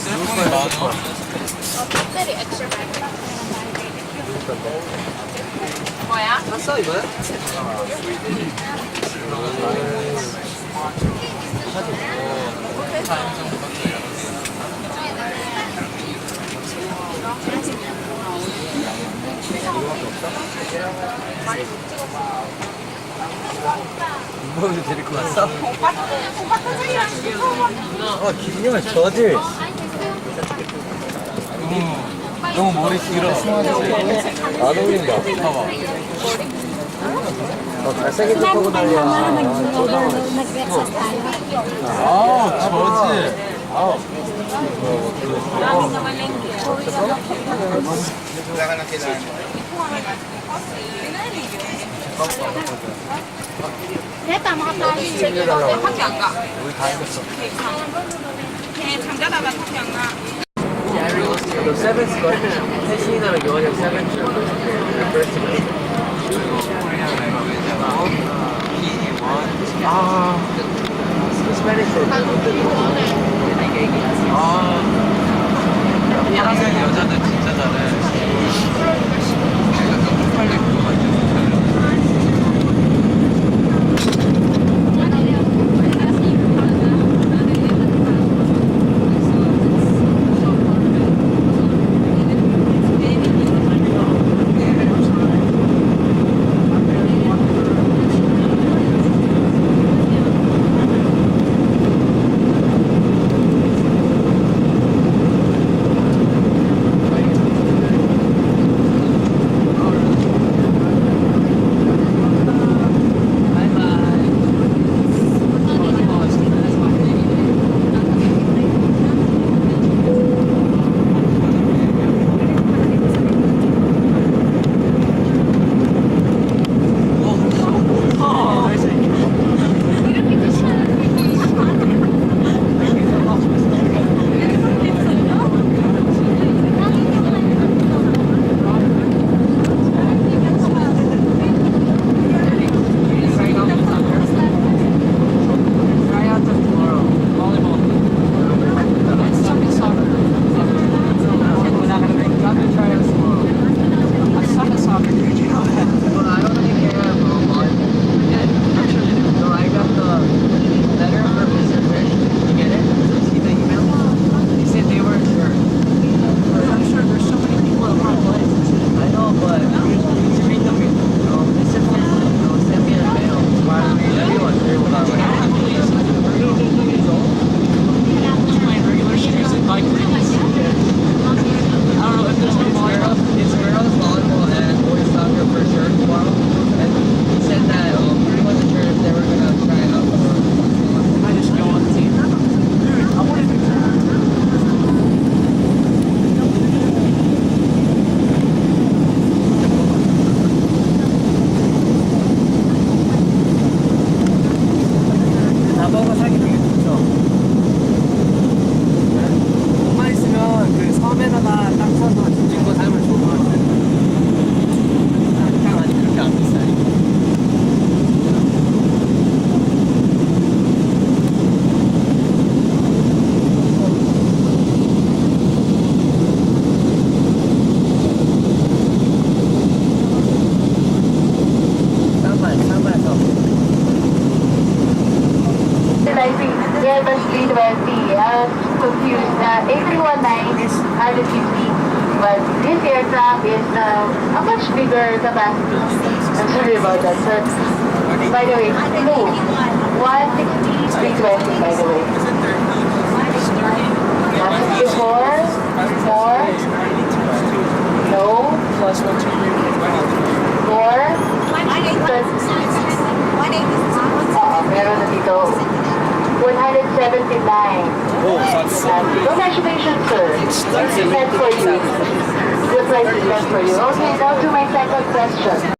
셀폰에 만원. 배터리 엑스트라 뭐야? 샀어 이거야? 이모도 데리고 왔어? 김영아 저질. 너무 머리 길어. 안 어울린다. 봐봐. 잘생긴 척하고 난리야. Nag-breakfast tayo. 아우, 저지. Neta, makatayo. 밖에 안 가. 우리 다 해봤어. 걔 잠자다가 밖에 안 가. 너 세븐스 거? 혜신이랑 요한이랑 세븐스 스페니쉬 파란색 여자들 진짜 잘해. 내가 좀 쪽팔릴 것 같아. confused. A319 R50, but this aircraft is a much bigger capacity. I'm sorry about that, sir. By the way, no, 160, 320, by the way. 64, 4, no, 4, meron na dito. 179. Congratulations, sir. It's meant for you. The price is meant for you. Okay, now to my second question.